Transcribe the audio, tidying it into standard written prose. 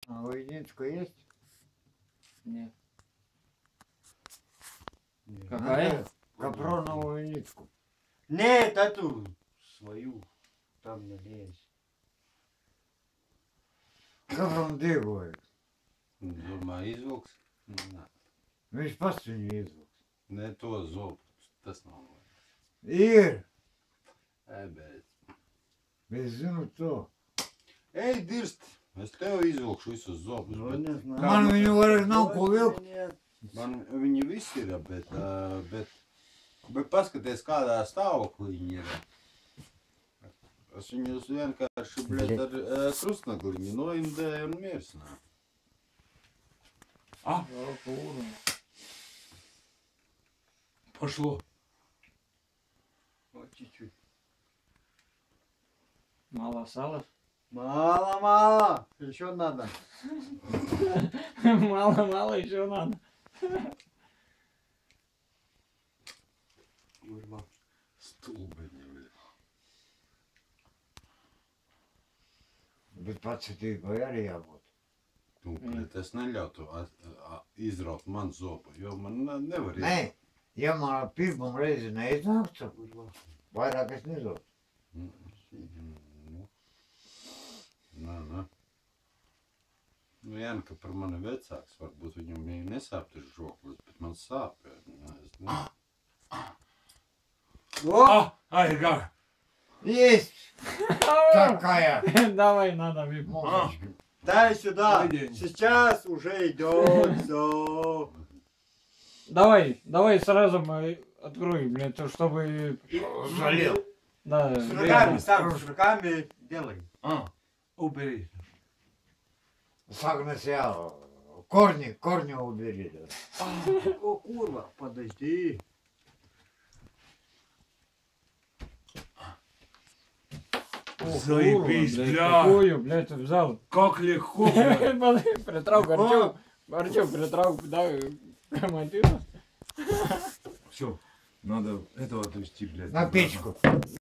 А у единичка есть? Нет. Не. Какая? Капроновую нитку. Нет, эту свою. Там налезь. Капрон двигает. Domā, izvilks. Nē, Viņš pats viņu izvilks. ne to zobu. Tas nav labi. Ir! Bet. Es zinu to. Ej, dirst! Es tev izvilkšu visus zobus. Ну, Bet не знаю. Man viņu vairs nav ko vilkt. Нет. man viņi visi ir, bet paskaties, kādā stāvoklī viņi ir. Es viņus vienkārši, bļet, ar krustnagliņu noindēju un mirsināju. О, курва. Пошло. Вот чуть-чуть. Мало сала? Мало, мало. Еще надо. Мало еще надо. Курва. Stulbeņi, bļet. Bet pacitībai arī jābūt. Nu, bļet, es neļautu izraut man zobu, jo man nevar Nē, ja man pirmam reizi neiznāktu, Курва. vairāk es nezotu. Nē. Nu, Janka par mani vecāks, varbūt viņam bija nesāp tas žoklis, bet man sāp. Es nezinu. О! Ай, гар. Есть! Такая Давай, надо выпить. музычка. Дай сюда. Пойдем. Сейчас уже идет. Все. Давай сразу мы откроем, блядь, то, чтобы... Залил. Да, С руками, реально. сам с руками делай. Убери. Сагнес я. Корни убери. Да. О, курва, подожди. Заебись, Курва, блядь, бля. какую, блядь, ты взял? Как легко, бля. Притрав, Артем, притрав, да, командира. Все, надо этого отвезти, блядь. На печку.